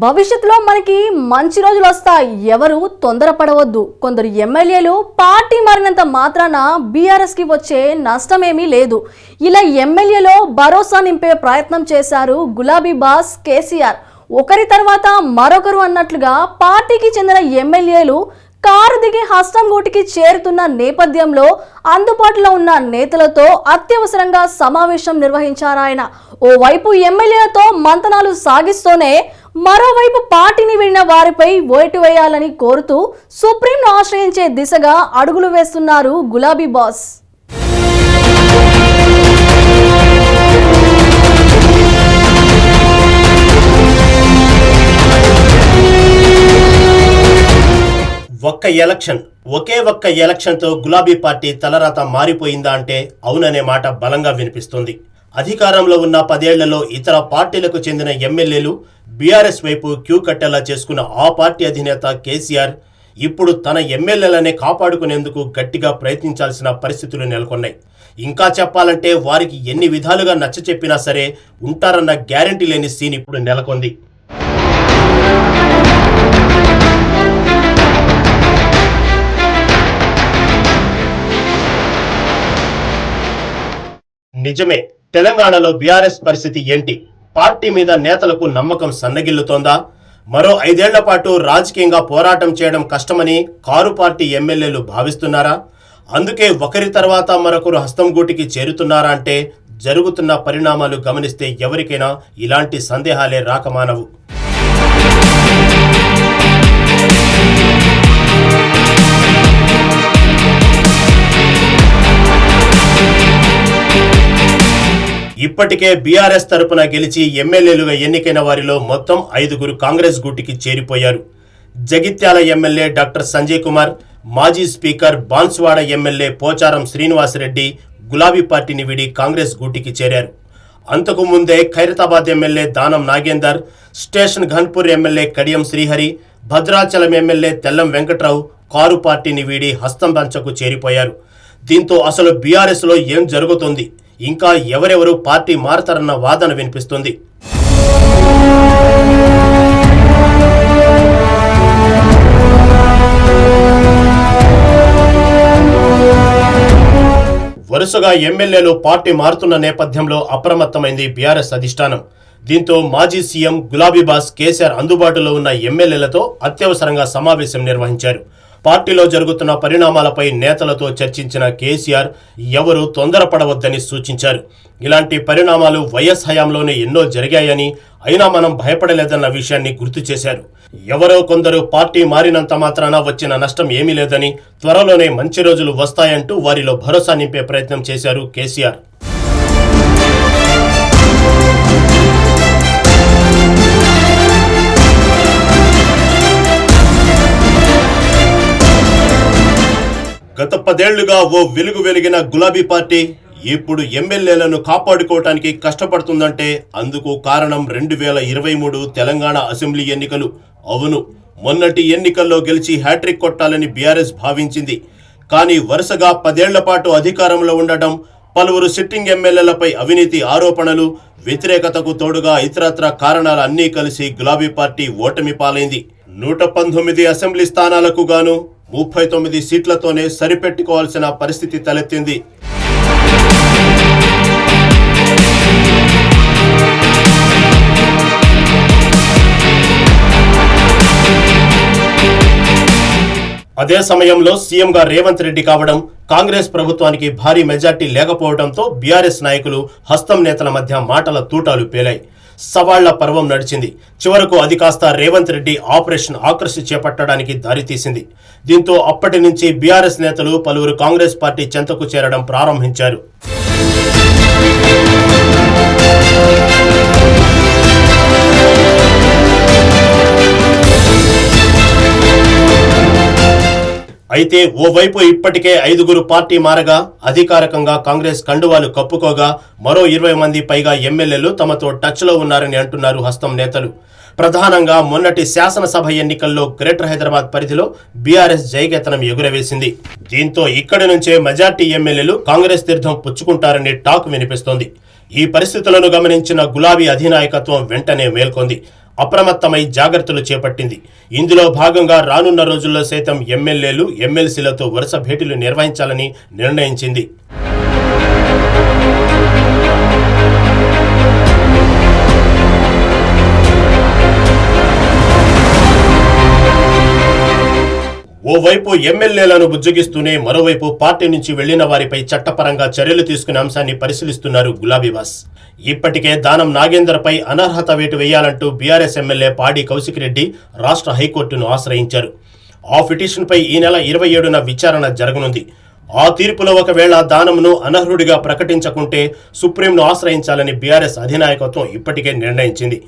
భవిష్యత్తులో మనకి మంచి రోజులు వస్తాయి. ఎవరు తొందరపడవద్దు. కొందరు ఎమ్మెల్యేలు పార్టీ మారినంత మాత్రాన బీఆర్ఎస్ కి వచ్చే నష్టమేమీ లేదు. ఇలా ఎమ్మెల్యేలో భరోసా నింపే ప్రయత్నం చేశారు గులాబీ బాస్ కేసీఆర్. ఒకరి తర్వాత మరొకరు అన్నట్లుగా పార్టీకి చెందిన ఎమ్మెల్యేలు కారు దిగి హస్తం గూటికి చేరుతున్న నేపథ్యంలో అందుబాటులో ఉన్న నేతలతో అత్యవసరంగా సమావేశం నిర్వహించారాయన. ఓవైపు ఎమ్మెల్యేలతో మంతనాలు సాగిస్తూనే మరోవైపు పార్టీని వీడిన వారిపై ఓటు వేయాలని కోరుతూ సుప్రీంను ఆశ్రయించే దిశగా అడుగులు వేస్తున్నారు గులాబీ బాస్. ఒకే ఒక్క ఎలక్షన్తో గులాబీ పార్టీ తలరాత మారిపోయిందా అంటే అవుననే మాట బలంగా వినిపిస్తుంది. అధికారంలో ఉన్న 10 ఏళ్లలో ఇతర పార్టీలకు చెందిన ఎమ్మెల్యేలు బీఆర్ఎస్ వైపు క్యూ కట్టేలా చేసుకున్న ఆ పార్టీ అధినేత కేసీఆర్ ఇప్పుడు తన ఎమ్మెల్యేలనే కాపాడుకునేందుకు గట్టిగా ప్రయత్నించాల్సిన పరిస్థితులు నెలకొన్నాయి. ఇంకా చెప్పాలంటే వారికి ఎన్ని విధాలుగా నచ్చచెప్పినా సరే ఉంటారన్న గ్యారంటీ లేని సీన్ ఇప్పుడు నెలకొంది. నిజమే, తెలంగాణలో బీఆర్ఎస్ పరిస్థితి ఏంటి? పార్టీ మీద నేతలకు నమ్మకం సన్నగిల్లుతోందా? మరో 5 ఏళ్ల పాటు రాజకీయంగా పోరాటం చేయడం కష్టమని కారు పార్టీ ఎమ్మెల్యేలు భావిస్తున్నారా? అందుకే ఒకరి తర్వాత మరొకరు హస్తం గూటికి చేరుతున్నారా అంటే జరుగుతున్న పరిణామాలు గమనిస్తే ఎవరికైనా ఇలాంటి సందేహాలే రాకమానవు. ఇప్పటికే బీఆర్ఎస్ తరపున గెలిచి ఎమ్మెల్యేలుగా ఎన్నికైన వారిలో మొత్తం 5గురు కాంగ్రెస్ గూటికి చేరిపోయారు. జగిత్యాల ఎమ్మెల్యే డాక్టర్ సంజయ్ కుమార్, మాజీ స్పీకర్ బాన్సువాడ ఎమ్మెల్యే పోచారం శ్రీనివాసరెడ్డి గులాబీ పార్టీని వీడి కాంగ్రెస్ గూటికి చేరారు. అంతకు ముందే Khairatabad MLA Danam Nagender, station Ghanpur MLA Kadiyam Srihari, Bhadrachalam MLA Tellam Venkatrao car పార్టీని వీడి హస్తం పంచకు చేరిపోయారు. దీంతో అసలు బీఆర్ఎస్ లో ఏం జరుగుతుంది, ఇంకా ఎవరెవరు పార్టీ మారతారన్న వాదన వినిపిస్తుంది. వరుసగా ఎమ్మెల్యేలు పార్టీ మారుతున్న నేపథ్యంలో అప్రమత్తమైంది బీఆర్ఎస్ అధిష్టానం. దీంతో మాజీ సీఎం గులాబీ బాస్ కేసీఆర్ అందుబాటులో ఉన్న ఎమ్మెల్యేలతో అత్యవసరంగా సమావేశం నిర్వహించారు. పార్టీలో జరుగుతున్న పరిణామాలపై నేతలతో చర్చించిన కేసీఆర్ ఎవరు తొందరపడవద్దని సూచించారు. ఇలాంటి పరిణామాలు వైఎస్ హయాంలోనే ఎన్నో జరిగాయని, అయినా మనం భయపడలేదన్న విషయాన్ని గుర్తు చేశారు. ఎవరో కొందరు పార్టీ మారినంత మాత్రాన వచ్చిన నష్టం ఏమీ లేదని, త్వరలోనే మంచి రోజులు వస్తాయంటూ వారిలో భరోసా నింపే ప్రయత్నం చేశారు కేసీఆర్. గత 10 ఏళ్లుగా ఓ వెలుగు వెలిగిన గులాబీ పార్టీ ఇప్పుడు ఎమ్మెల్యేలను కాపాడుకోవటానికి కష్టపడుతుందంటే అందుకు కారణం 2023 తెలంగాణ అసెంబ్లీ ఎన్నికలు. అవును, మొన్నటి ఎన్నికల్లో గెలిచి హ్యాట్రిక్ కొట్టాలని బీఆర్ఎస్ భావించింది. కానీ వరుసగా 10 ఏళ్ల పాటు అధికారంలో ఉండటం, పలువురు సిట్టింగ్ ఎమ్మెల్యేలపై అవినీతి ఆరోపణలు, వ్యతిరేకతకు తోడుగా ఇతరత్ర కారణాలు అన్నీ కలిసి గులాబీ పార్టీ ఓటమి పాలైంది. 119 అసెంబ్లీ స్థానాలకు గాను 39 సీట్లతోనే సరిపెట్టుకోవాల్సిన పరిస్థితి తలెత్తింది. అదే సమయంలో సీఎంగా రేవంత్ రెడ్డి కావడం, కాంగ్రెస్ ప్రభుత్వానికి భారీ మెజార్టీ లేకపోవడంతో బీఆర్ఎస్ నాయకులు, హస్తం నేతల మధ్య మాటల తూటాలు పేలాయి. సవాళ్ల పర్వం నడిచింది. చివరకు అది కాస్త రేవంత్ రెడ్డి ఆపరేషన్ ఆకర్ష్ చేపట్టడానికి దారితీసింది. దీంతో అప్పటి నుంచి బీఆర్ఎస్ నేతలు పలువురు కాంగ్రెస్ పార్టీ చెంతకు చేరడం ప్రారంభించారు. అయితే ఓవైపు ఇప్పటికే 5గురు పార్టీ మారగా, అధికారికంగా కాంగ్రెస్ కండువాలు కప్పుకోగా, మరో 20 మంది పైగా ఎమ్మెల్యేలు తమతో టచ్లో ఉన్నారని అంటున్నారు హస్తం నేతలు. ప్రధానంగా మొన్నటి శాసనసభ ఎన్నికల్లో గ్రేటర్ హైదరాబాద్ పరిధిలో బీఆర్ఎస్ జయకేతనం ఎగురవేసింది. దీంతో ఇక్కడి నుంచే మెజార్టీ ఎమ్మెల్యేలు కాంగ్రెస్ తీర్థం పుచ్చుకుంటారని టాక్ వినిపిస్తోంది. ఈ పరిస్థితులను గమనించిన గులాబీ అధినాయకత్వం వెంటనే మేల్కొంది. అప్రమత్తమై జాగ్రత్తలు చేపట్టింది. ఇందులో భాగంగా రానున్న రోజుల్లో సైతం ఎమ్మెల్యేలు ఎమ్మెల్సీలతో వరుస భేటీలు నిర్వహించాలని నిర్ణయించింది. ఓవైపు ఎమ్మెల్యేలను బుజ్జగిస్తూనే మరోవైపు పార్టీ నుంచి వెళ్లిన వారిపై చట్టపరంగా చర్యలు తీసుకునే అంశాన్ని పరిశీలిస్తున్నారు గులాబీబాస్. ఇప్పటికే దానం నాగేందర్పై అనర్హత వేటు వేయాలంటూ బీఆర్ఎస్ ఎమ్మెల్యే పాడి కౌశిక్ రెడ్డి రాష్ట్ర హైకోర్టును ఆశ్రయించారు. ఆ పిటిషన్పై ఈ నెల 27న విచారణ జరగనుంది. ఆ తీర్పులో ఒకవేళ దానంను అనర్హుడిగా ప్రకటించకుంటే సుప్రీంను ఆశ్రయించాలని బీఆర్ఎస్ అధినాయకత్వం ఇప్పటికే నిర్ణయించింది.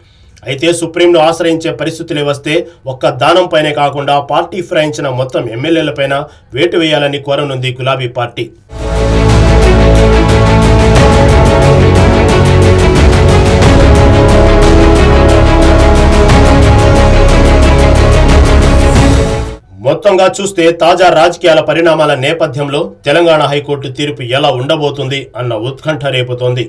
అయితే సుప్రీంను ఆశ్రయించే పరిస్థితులే వస్తే ఒక్క దానంపైనే కాకుండా పార్టీ ఫిరాయించిన మొత్తం ఎమ్మెల్యేలపైన వేటు వేయాలని కోరనుంది గులాబీ పార్టీ. మొత్తంగా చూస్తే తాజా రాజకీయాల పరిణామాల నేపథ్యంలో తెలంగాణ హైకోర్టు తీర్పు ఎలా ఉండబోతుంది అన్న ఉత్కంఠ రేపుతోంది.